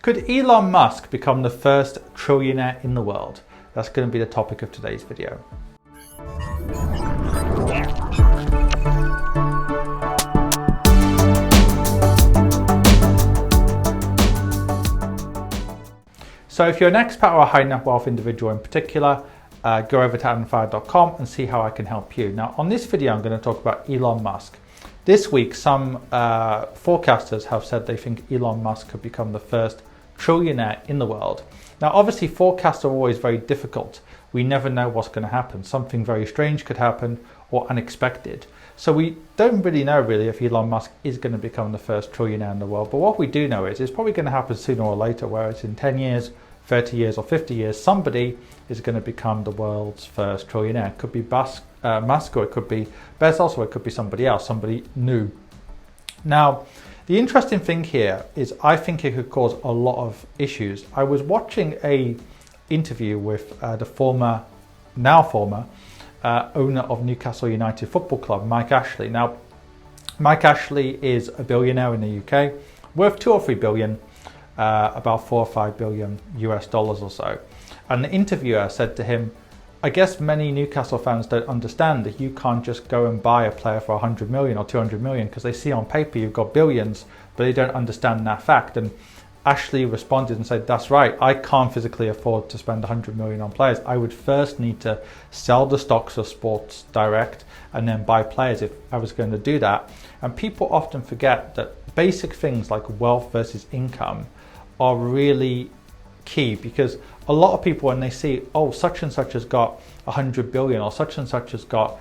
Could Elon Musk become the first trillionaire in the world? That's going to be the topic of today's video. So if you're an expat or a high net wealth individual in particular, go over to adamfire.com and see how I can help you. Now on this video, I'm going to talk about Elon Musk. This week, some forecasters have said they think Elon Musk could become the first trillionaire in the world. Now, obviously, forecasts are always very difficult. We never know what's going to happen. Something very strange could happen or unexpected. So we don't really know if Elon Musk is going to become the first trillionaire in the world. But what we do know is it's probably going to happen sooner or later, whether it's in 10 years, 30 years or 50 years, somebody is going to become the world's first trillionaire. It could be Musk, or it could be Bezos, or it could be somebody else, somebody new. Now, the interesting thing here is I think it could cause a lot of issues. I was watching a interview with the now former owner of Newcastle United Football Club, Mike Ashley. Now, Mike Ashley is a billionaire in the UK, worth 2 or 3 billion, about 4 or 5 billion US dollars or so. And the interviewer said to him, I guess many Newcastle fans don't understand that you can't just go and buy a player for 100 million or 200 million because they see on paper you've got billions, but they don't understand that fact. And Ashley responded and said, that's right, I can't physically afford to spend 100 million on players. I would first need to sell the stocks of Sports Direct and then buy players if I was going to do that. And people often forget that basic things like wealth versus income are really key, because a lot of people, when they see, oh, such and such has got 100 billion or such and such has got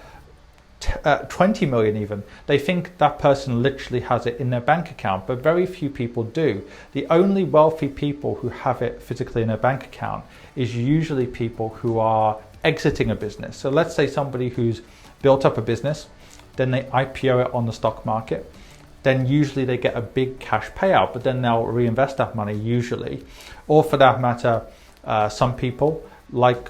20 million even, they think that person literally has it in their bank account, but very few people do. The only wealthy people who have it physically in their bank account is usually people who are exiting a business. So let's say somebody who's built up a business, then they IPO it on the stock market, then usually they get a big cash payout, but then they'll reinvest that money usually. Or for that matter, some people, like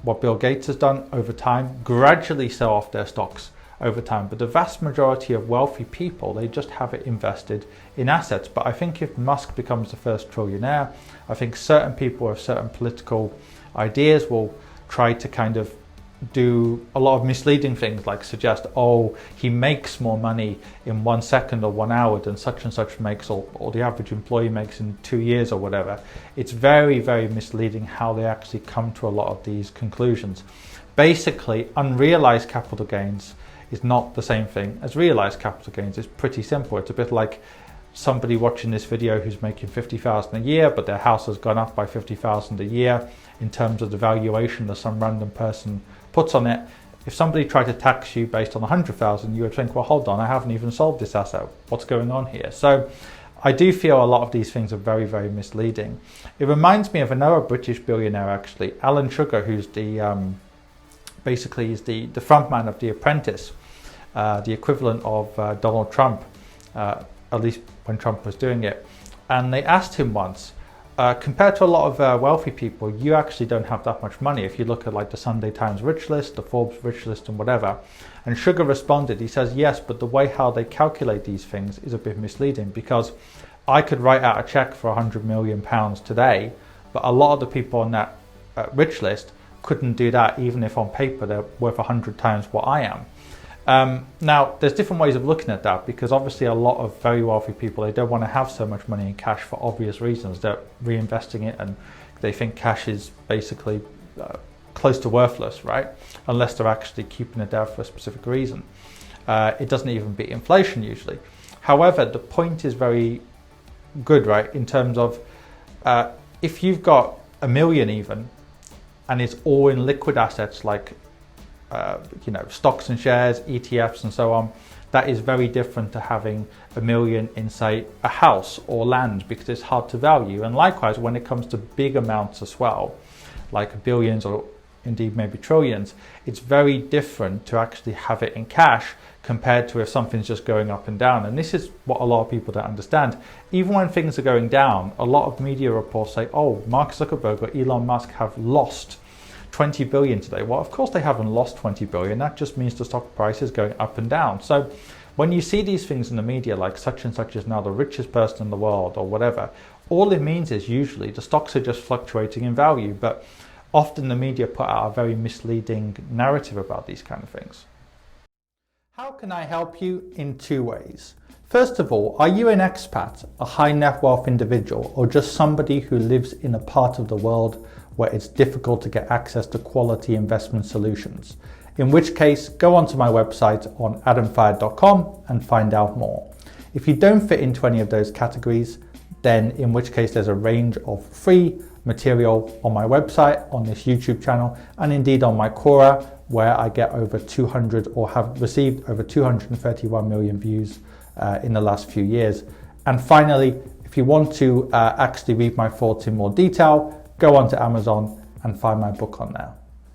what Bill Gates has done over time, gradually sell off their stocks over time. But the vast majority of wealthy people, they just have it invested in assets. But I think if Musk becomes the first trillionaire, I think certain people with certain political ideas will try to kind of do a lot of misleading things, like suggest, oh, he makes more money in 1 second or 1 hour than such and such makes, or the average employee makes in 2 years or whatever. It's very, very misleading how they actually come to a lot of these conclusions. Basically, unrealized capital gains is not the same thing as realized capital gains. It's pretty simple. It's a bit like somebody watching this video who's making 50,000 a year, but their house has gone up by 50,000 a year in terms of the valuation that some random person puts on it. If somebody tried to tax you based on 100,000, you would think, well, hold on, I haven't even sold this asset. What's going on here? So I do feel a lot of these things are very, very misleading. It reminds me of another British billionaire, actually, Alan Sugar, who's the basically is the front man of The Apprentice, the equivalent of Donald Trump, at least when Trump was doing it. And they asked him once, compared to a lot of wealthy people, you actually don't have that much money. If you look at like the Sunday Times rich list, the Forbes rich list and whatever. And Sugar responded, he says, yes, but the way how they calculate these things is a bit misleading, because I could write out a check for 100 million pounds today, but a lot of the people on that rich list couldn't do that, even if on paper they're worth 100 times what I am. Now, there's different ways of looking at that, because obviously a lot of very wealthy people, they don't want to have so much money in cash for obvious reasons. They're reinvesting it and they think cash is basically close to worthless, right? Unless they're actually keeping it there for a specific reason. It doesn't even beat inflation usually. However, the point is very good, right? In terms of if you've got 1 million even, and it's all in liquid assets like stocks and shares, ETFs and so on, that is very different to having 1 million in, say, a house or land, because it's hard to value. And likewise, when it comes to big amounts as well, like billions or indeed maybe trillions, it's very different to actually have it in cash compared to if something's just going up and down. And this is what a lot of people don't understand. Even when things are going down, a lot of media reports say, oh, Mark Zuckerberg or Elon Musk have lost 20 billion today. Well, of course they haven't lost 20 billion. That just means the stock price is going up and down. So when you see these things in the media, like such and such is now the richest person in the world or whatever, All it means is usually the stocks are just fluctuating in value, but often the media put out a very misleading narrative about these kind of things. How can I help you? In two ways. First of all, are you an expat, a high net wealth individual, or just somebody who lives in a part of the world where it's difficult to get access to quality investment solutions? In which case, go onto my website on adamfayed.com and find out more. If you don't fit into any of those categories, then in which case there's a range of free material on my website, on this YouTube channel, and indeed on my Quora, where I get over 200 or have received over 231 million views in the last few years. And finally, if you want to actually read my thoughts in more detail, go onto Amazon and find my book on there.